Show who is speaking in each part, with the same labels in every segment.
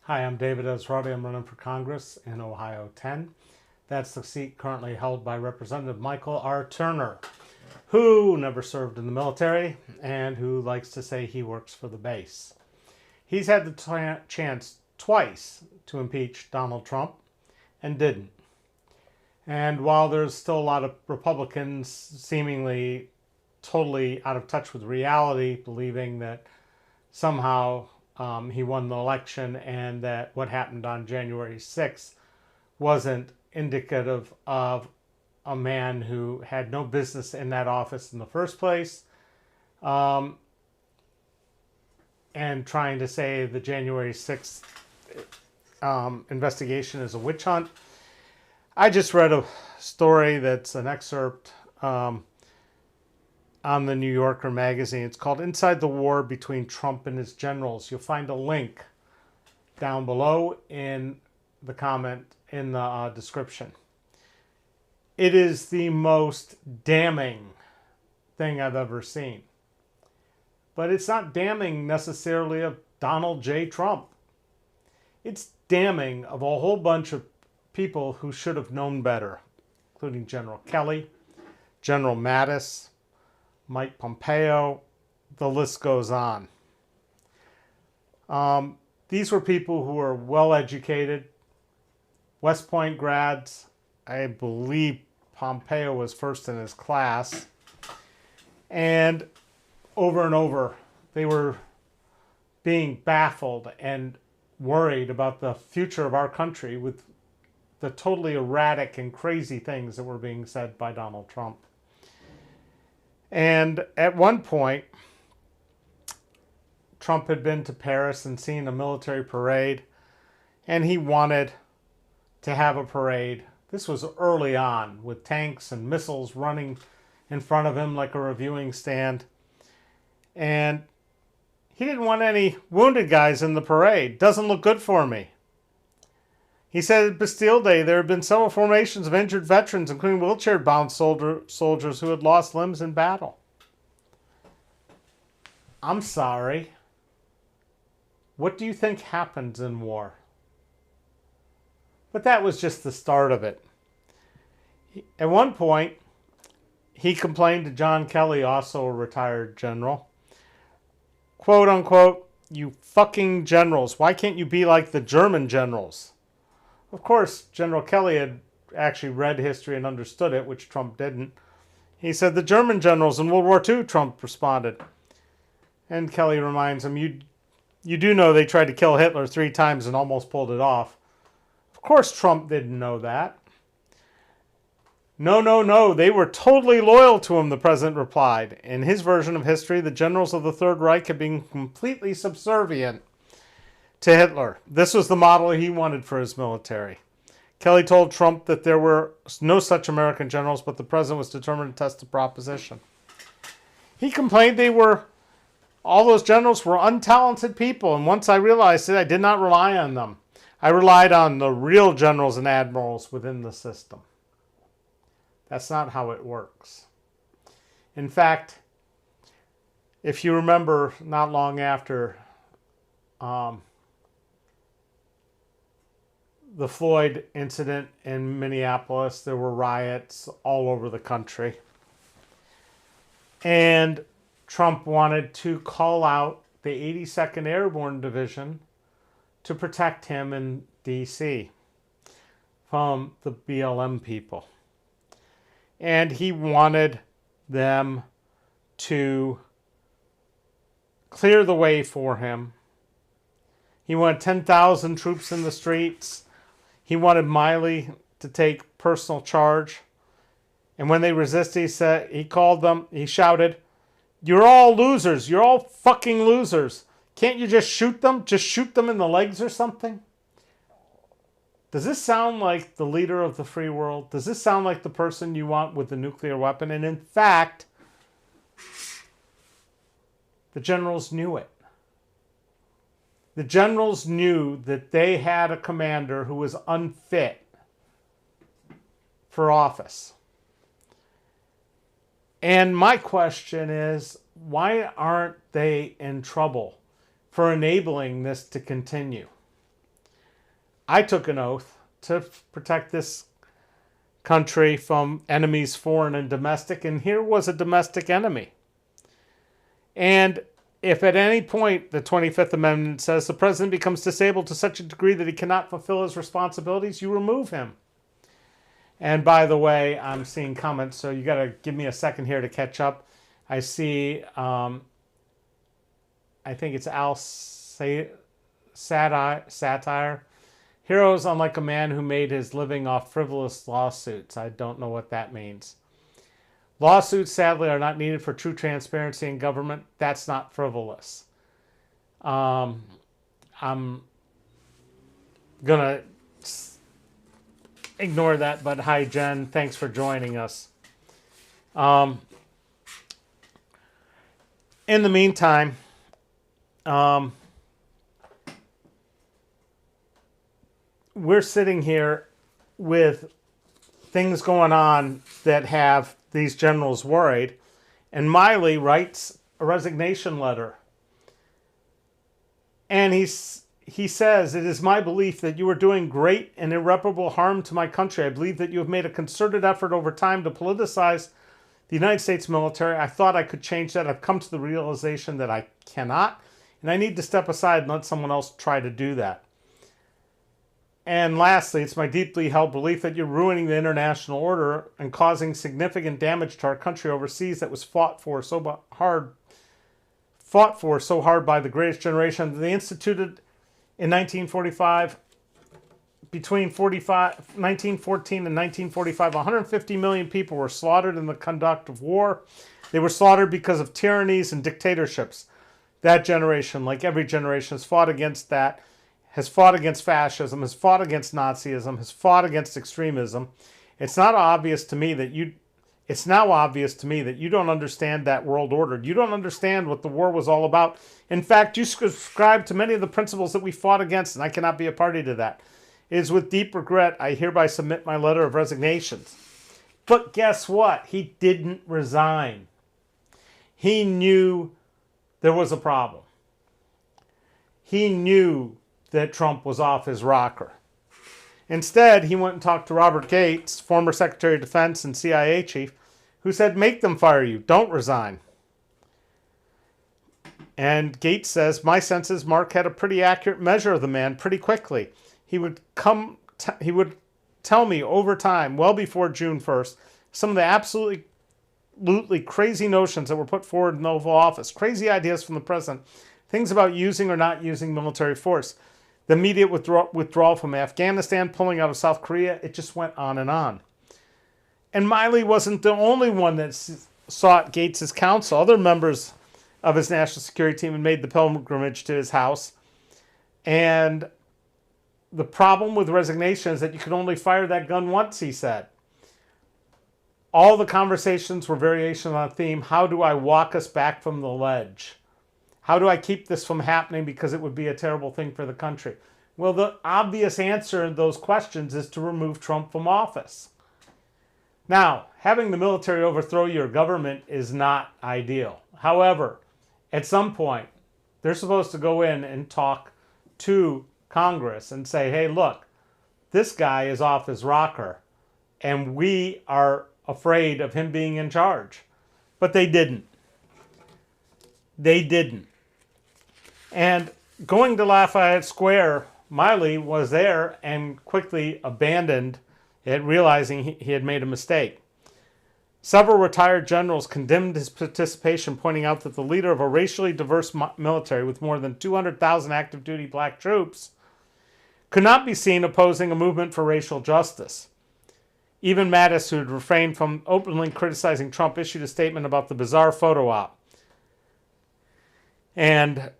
Speaker 1: Hi, I'm David Esrati. I'm running for Congress in Ohio 10. That's the seat currently held by Representative Michael R. Turner, who never served in the military and who likes to say he works for the base. He's had the chance twice to impeach Donald Trump and didn't. And while there's still a lot of Republicans seemingly totally out of touch with reality, believing that somehow he won the election and that what happened on January 6th wasn't indicative of a man who had no business in that office in the first place, and trying to say the January 6th investigation is a witch hunt. I just read a story that's an excerpt on the New Yorker magazine. It's called Inside the War Between Trump and His Generals. You'll find a link down below in the comment in the description. It is the most damning thing I've ever seen. But it's not damning necessarily of Donald J. Trump. It's damning of a whole bunch of people who should have known better, including General Kelly, General Mattis, Mike Pompeo, the list goes on. These were people who were well educated, West Point grads. I believe Pompeo was first in his class. And over, they were being baffled and worried about the future of our country with the totally erratic and crazy things that were being said by Donald Trump. And at one point, Trump had been to Paris and seen a military parade, and he wanted to have a parade. This was early on, with tanks and missiles running in front of him like a reviewing stand. And he didn't want any wounded guys in the parade. Doesn't look good for me. He said at Bastille Day there had been several formations of injured veterans, including wheelchair-bound soldiers who had lost limbs in battle. I'm sorry. What do you think happens in war? But that was just the start of it. At one point, he complained to John Kelly, also a retired general, quote unquote, "You fucking generals, why can't you be like the German generals?" Of course, General Kelly had actually read history and understood it, which Trump didn't. He said, "The German generals in World War II," Trump responded. And Kelly reminds him, you do know they tried to kill Hitler 3 times and almost pulled it off. Of course Trump didn't know that. No, they were totally loyal to him, the president replied. In his version of history, the generals of the Third Reich had been completely subservient to Hitler. This was the model he wanted for his military. Kelly told Trump that there were no such American generals, but the president was determined to test the proposition. He complained all those generals were untalented people, and once I realized it, I did not rely on them. I relied on the real generals and admirals within the system. That's not how it works. In fact, if you remember, not long after the Floyd incident in Minneapolis, there were riots all over the country. And Trump wanted to call out the 82nd Airborne Division to protect him in D.C. from the BLM people. And he wanted them to clear the way for him. He wanted 10,000 troops in the streets. He wanted Miley to take personal charge. And when they resisted, he shouted, "You're all losers. You're all fucking losers. Can't you just shoot them? Just shoot them in the legs or something?" Does this sound like the leader of the free world? Does this sound like the person you want with the nuclear weapon? And in fact, the generals knew it. The generals knew that they had a commander who was unfit for office. And my question is, why aren't they in trouble for enabling this to continue? I took an oath to protect this country from enemies, foreign and domestic, and here was a domestic enemy. And if at any point the 25th Amendment says the president becomes disabled to such a degree that he cannot fulfill his responsibilities, you remove him. And by the way, I'm seeing comments, so you got to give me a second here to catch up. I see, I think it's Al Satire. Heroes unlike a man who made his living off frivolous lawsuits. I don't know what that means. Lawsuits, sadly, are not needed for true transparency in government. That's not frivolous. I'm going to ignore that, but hi, Jen. Thanks for joining us. In the meantime, we're sitting here with things going on that have these generals worried, and Miley writes a resignation letter. And he says, "It is my belief that you are doing great and irreparable harm to my country. I believe that you have made a concerted effort over time to politicize the United States military. I thought I could change that. I've come to the realization that I cannot, and I need to step aside and let someone else try to do that. And lastly, it's my deeply held belief that you're ruining the international order and causing significant damage to our country overseas that was fought for so hard by the greatest generation. They instituted in 1945, between 1914 and 1945, 150 million people were slaughtered in the conduct of war. They were slaughtered because of tyrannies and dictatorships. That generation, like every generation, has fought against that, has fought against fascism, has fought against Nazism, has fought against extremism. It's now obvious to me that you don't understand that world order. You don't understand what the war was all about. In fact, you subscribe to many of the principles that we fought against, and I cannot be a party to that. It is with deep regret I hereby submit my letter of resignation." But guess what? He didn't resign. He knew there was a problem. He knew that Trump was off his rocker. Instead, he went and talked to Robert Gates, former Secretary of Defense and CIA chief, who said, "Make them fire you. Don't resign." And Gates says, "My sense is Mark had a pretty accurate measure of the man pretty quickly. He would tell me over time, well before June 1st, some of the absolutely crazy notions that were put forward in the Oval Office, crazy ideas from the president, things about using or not using military force, the immediate withdrawal from Afghanistan, pulling out of South Korea. It just went on and on." And Miley wasn't the only one that sought Gates' counsel. Other members of his national security team had made the pilgrimage to his house. And the problem with resignation is that you can only fire that gun once, he said. All the conversations were variations on a theme: how do I walk us back from the ledge? How do I keep this from happening because it would be a terrible thing for the country? Well, the obvious answer to those questions is to remove Trump from office. Now, having the military overthrow your government is not ideal. However, at some point, they're supposed to go in and talk to Congress and say, "Hey, look, this guy is off his rocker, and we are afraid of him being in charge." But they didn't. They didn't. And going to Lafayette Square, Miley was there and quickly abandoned it, realizing he had made a mistake. Several retired generals condemned his participation, pointing out that the leader of a racially diverse military with more than 200,000 active duty black troops could not be seen opposing a movement for racial justice. Even Mattis, who had refrained from openly criticizing Trump, issued a statement about the bizarre photo op. And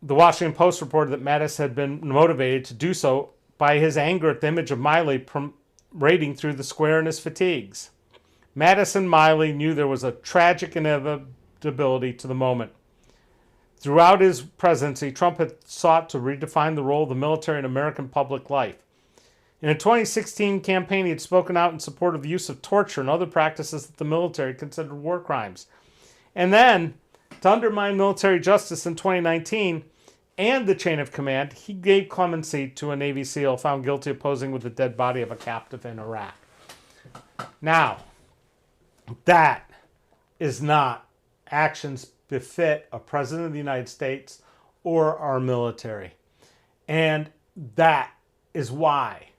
Speaker 1: the Washington Post reported that Mattis had been motivated to do so by his anger at the image of Miley parading through the square in his fatigues. Mattis and Miley knew there was a tragic inevitability to the moment. Throughout his presidency, Trump had sought to redefine the role of the military in American public life. In a 2016 campaign, he had spoken out in support of the use of torture and other practices that the military considered war crimes. And then, to undermine military justice in 2019, and the chain of command, he gave clemency to a Navy SEAL found guilty of posing with the dead body of a captive in Iraq. Now, that is not actions befit a president of the United States or our military. And that is why,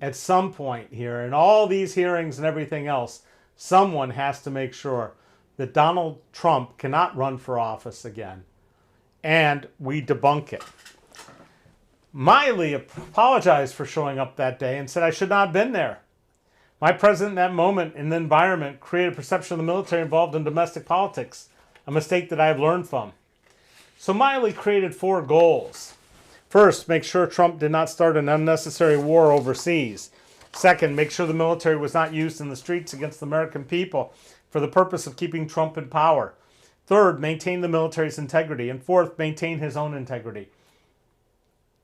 Speaker 1: at some point here, in all these hearings and everything else, someone has to make sure that Donald Trump cannot run for office again. And we debunk it. Miley apologized for showing up that day and said, I should not have been there. My president in that moment in the environment created a perception of the military involved in domestic politics, a mistake that I have learned from. So Miley created 4 goals. First, make sure Trump did not start an unnecessary war overseas. Second, make sure the military was not used in the streets against the American people for the purpose of keeping Trump in power. Third, maintain the military's integrity. And fourth, maintain his own integrity.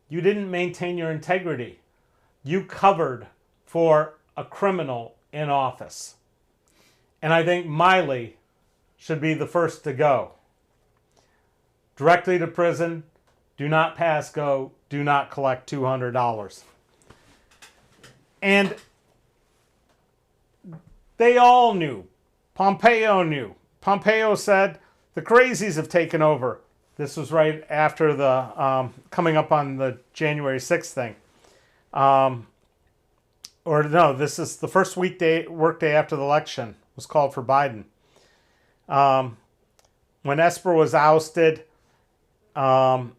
Speaker 1: You didn't maintain your integrity. You covered for a criminal in office. And I think Miley should be the first to go. Directly to prison. Do not pass go. Do not collect $200. And they all knew. Pompeo knew. Pompeo said, the crazies have taken over. This was right after the coming up on the January 6th thing. Or no, this is the first workday after the election was called for Biden. When Esper was ousted, Miley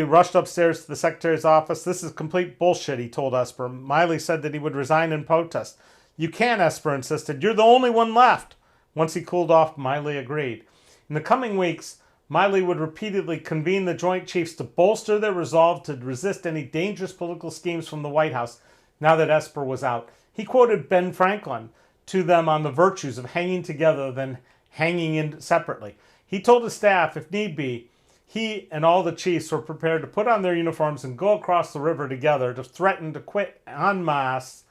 Speaker 1: rushed upstairs to the secretary's office. This is complete bullshit, he told Esper. Miley said that he would resign in protest. You can't, Esper insisted. You're the only one left. Once he cooled off, Miley agreed. In the coming weeks, Miley would repeatedly convene the Joint Chiefs to bolster their resolve to resist any dangerous political schemes from the White House now that Esper was out. He quoted Ben Franklin to them on the virtues of hanging together than hanging in separately. He told his staff, if need be, he and all the chiefs were prepared to put on their uniforms and go across the river together to threaten to quit en masse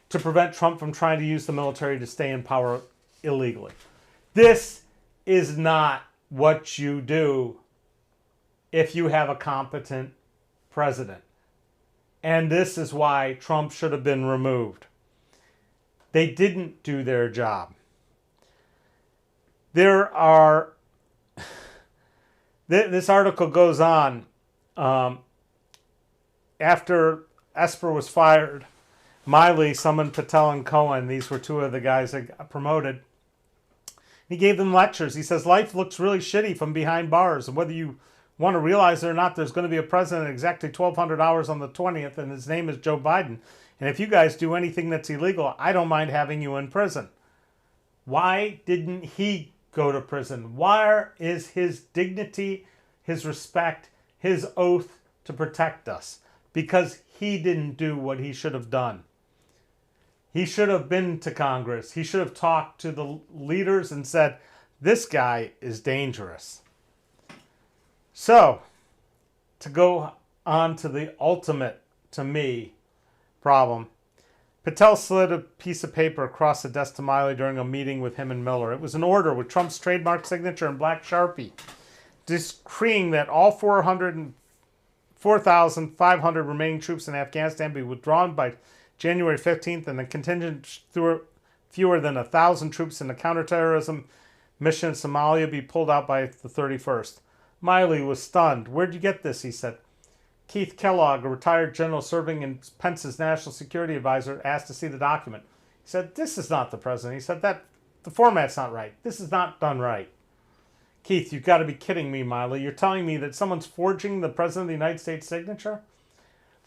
Speaker 1: to prevent Trump from trying to use the military to stay in power illegally. This is not what you do if you have a competent president. And this is why Trump should have been removed. They didn't do their job. This article goes on. After Esper was fired, Miley summoned Patel and Cohen. These were 2 of the guys that got promoted. He gave them lectures. He says, life looks really shitty from behind bars. And whether you want to realize it or not, there's going to be a president exactly 1,200 hours on the 20th, and his name is Joe Biden. And if you guys do anything that's illegal, I don't mind having you in prison. Why didn't he go to prison? Where is his dignity, his respect, his oath to protect us? Because he didn't do what he should have done. He should have been to Congress. He should have talked to the leaders and said, this guy is dangerous. So, to go on to the ultimate, to me, problem, Patel slid a piece of paper across the desk to Miley during a meeting with him and Miller. It was an order with Trump's trademark signature in black Sharpie, decreeing that all 4,500 remaining troops in Afghanistan be withdrawn by January 15th, and a contingent fewer than 1,000 troops in the counterterrorism mission in Somalia be pulled out by the 31st. Miley was stunned. Where'd you get this? He said. Keith Kellogg, a retired general serving in Pence's national security advisor, asked to see the document. He said, this is not the president. He said, the format's not right. This is not done right. Keith, you've got to be kidding me, Miley. You're telling me that someone's forging the president of the United States signature?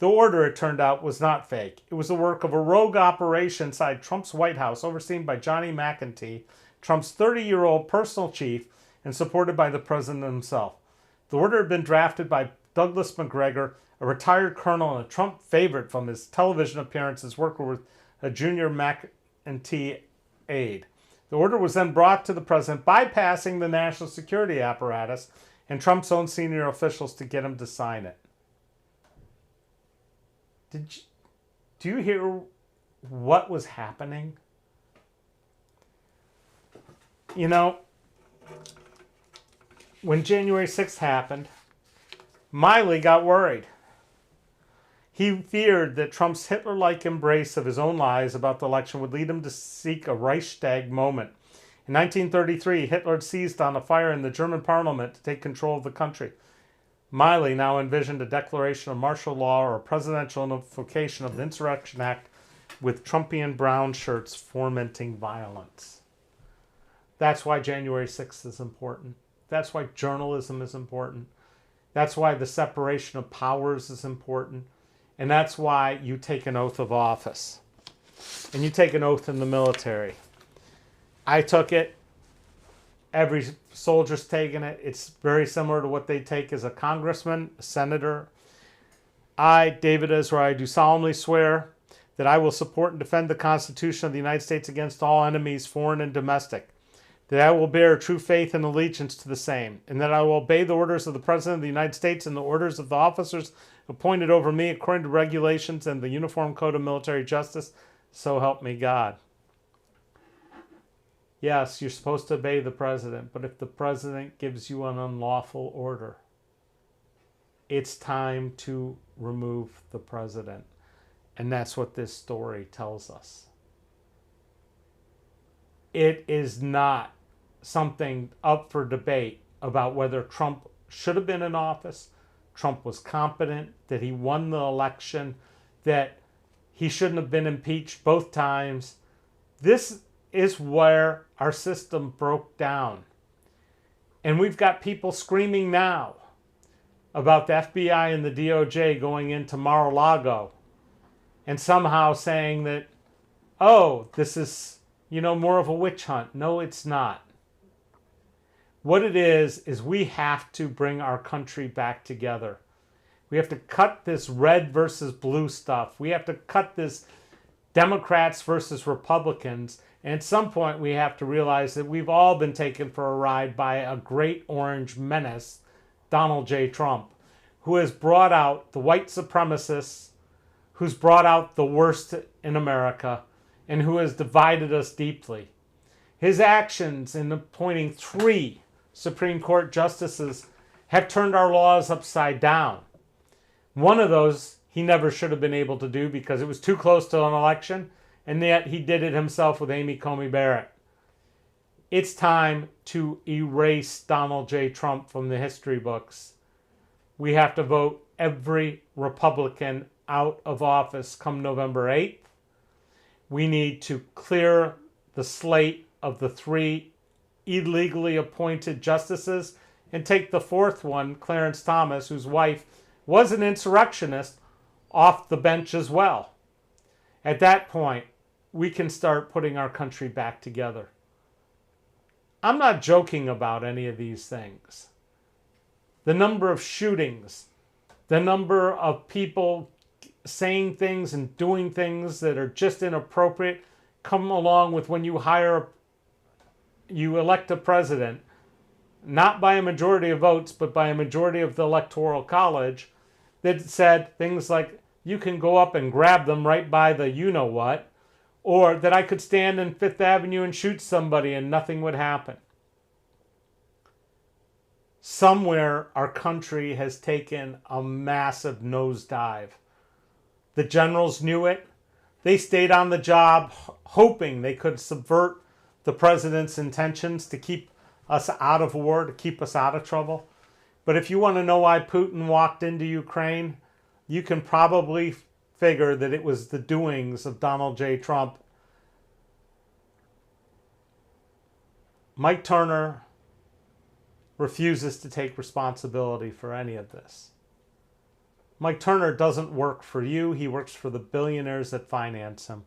Speaker 1: The order, it turned out, was not fake. It was the work of a rogue operation inside Trump's White House, overseen by Johnny McEntee, Trump's 30-year-old personal chief, and supported by the president himself. The order had been drafted by Douglas McGregor, a retired colonel and a Trump favorite from his television appearances working with a junior McEntee aide. The order was then brought to the president, bypassing the national security apparatus and Trump's own senior officials to get him to sign it. Do you hear what was happening? You know, when January 6th happened, Miley got worried. He feared that Trump's Hitler-like embrace of his own lies about the election would lead him to seek a Reichstag moment. In 1933, Hitler seized on a fire in the German parliament to take control of the country. Miley now envisioned a declaration of martial law or a presidential invocation of the Insurrection Act with Trumpian brown shirts fomenting violence. That's why January 6th is important. That's why journalism is important. That's why the separation of powers is important. And that's why you take an oath of office. And you take an oath in the military. I took it. Every soldier's taken it. It's very similar to what they take as a congressman, a senator. I, David Esrati, do solemnly swear that I will support and defend the Constitution of the United States against all enemies, foreign and domestic, that I will bear true faith and allegiance to the same, and that I will obey the orders of the President of the United States and the orders of the officers appointed over me according to regulations and the Uniform Code of Military Justice, so help me God. Yes, you're supposed to obey the President, but if the President gives you an unlawful order, it's time to remove the President. And that's what this story tells us. It is not something up for debate about whether Trump should have been in office, Trump was competent, that he won the election, that he shouldn't have been impeached both times. This is where our system broke down. And we've got people screaming now about the FBI and the DOJ going into Mar-a-Lago and somehow saying that, oh, this is, more of a witch hunt. No, it's not. What it is we have to bring our country back together. We have to cut this red versus blue stuff. We have to cut this Democrats versus Republicans. And at some point, we have to realize that we've all been taken for a ride by a great orange menace, Donald J. Trump, who has brought out the white supremacists, who's brought out the worst in America, and who has divided us deeply. His actions in appointing 3 Supreme Court justices have turned our laws upside down. One of those he never should have been able to do because it was too close to an election, and yet he did it himself with Amy Coney Barrett. It's time to erase Donald J. Trump from the history books. We have to vote every Republican out of office come November 8th. We need to clear the slate of the 3 illegally appointed justices and take the 4th one, Clarence Thomas, whose wife was an insurrectionist, off the bench as well. At that point, we can start putting our country back together. I'm not joking about any of these things. The number of shootings, the number of people saying things and doing things that are just inappropriate come along with when you elect a president, not by a majority of votes, but by a majority of the Electoral College, that said things like, you can go up and grab them right by the you-know-what, or that I could stand in Fifth Avenue and shoot somebody and nothing would happen. Somewhere our country has taken a massive nosedive. The generals knew it. They stayed on the job hoping they could subvert the president's intentions to keep us out of war, to keep us out of trouble. But if you want to know why Putin walked into Ukraine, you can probably figure that it was the doings of Donald J. Trump. Mike Turner refuses to take responsibility for any of this. Mike Turner doesn't work for you. He works for the billionaires that finance him.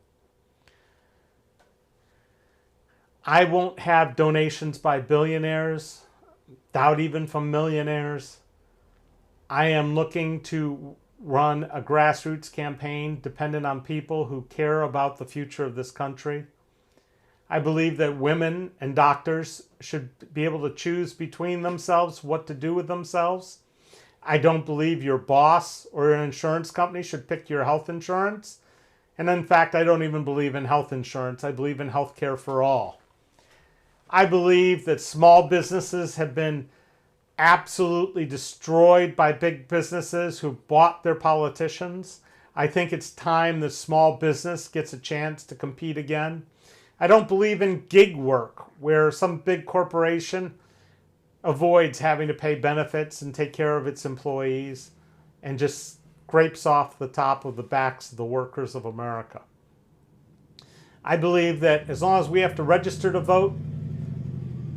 Speaker 1: I won't have donations by billionaires, doubt even from millionaires. I am looking to run a grassroots campaign dependent on people who care about the future of this country. I believe that women and doctors should be able to choose between themselves what to do with themselves. I don't believe your boss or an insurance company should pick your health insurance. And in fact, I don't even believe in health insurance. I believe in health care for all. I believe that small businesses have been absolutely destroyed by big businesses who bought their politicians. I think it's time the small business gets a chance to compete again. I don't believe in gig work where some big corporation avoids having to pay benefits and take care of its employees and just scrapes off the top of the backs of the workers of America. I believe that as long as we have to register to vote,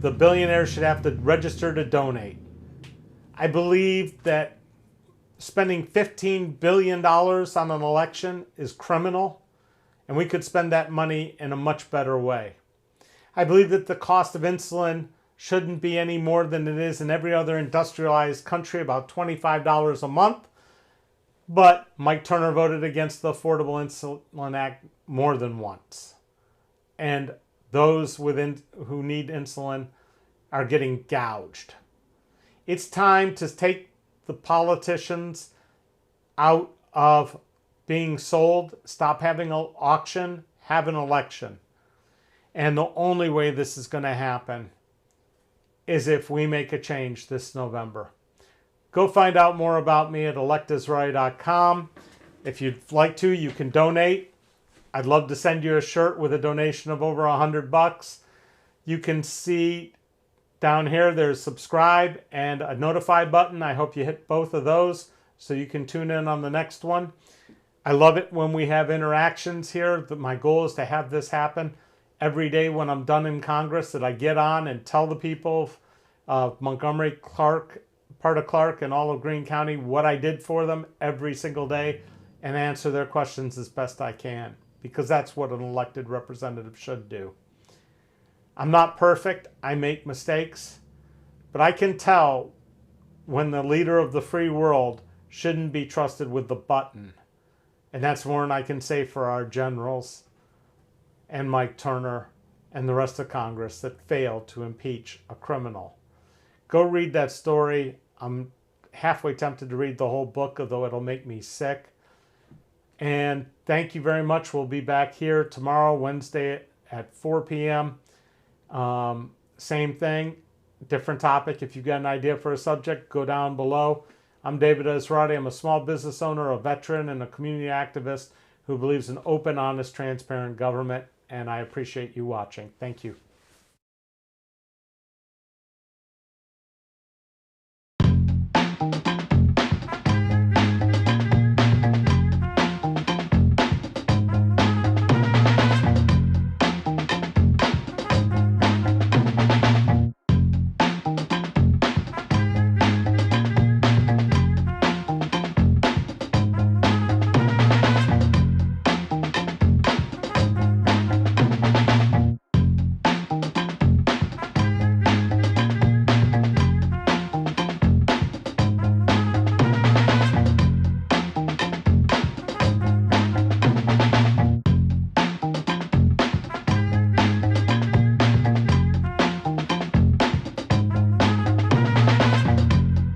Speaker 1: the billionaires should have to register to donate. I believe that spending $15 billion on an election is criminal, and we could spend that money in a much better way. I believe that the cost of insulin shouldn't be any more than it is in every other industrialized country, about $25 a month. But Mike Turner voted against the Affordable Insulin Act more than once. And those who need insulin are getting gouged. It's time to take the politicians out of being sold, stop having an auction, have an election. And the only way this is going to happen is if we make a change this November. Go find out more about me at electesrati.com. If you'd like to, you can donate. I'd love to send you a shirt with a donation of over $100. You can see down here there's subscribe and a notify button. I hope you hit both of those so you can tune in on the next one. I love it when we have interactions here. My goal is to have this happen every day when I'm done in Congress, that I get on and tell the people of Montgomery, Clark, part of Clark, and all of Greene County what I did for them every single day and answer their questions as best I can, because that's what an elected representative should do. I'm not perfect. I make mistakes. But I can tell when the leader of the free world shouldn't be trusted with the button. And that's more than I can say for our generals and Mike Turner and the rest of Congress that failed to impeach a criminal. Go read that story. I'm halfway tempted to read the whole book, although it'll make me sick. And thank you very much. We'll be back here tomorrow, Wednesday at 4 p.m. Same thing, different topic. If you've got an idea for a subject, go down below. I'm David Esrati. I'm a small business owner, a veteran, and a community activist who believes in open, honest, transparent government, and I appreciate you watching. Thank you.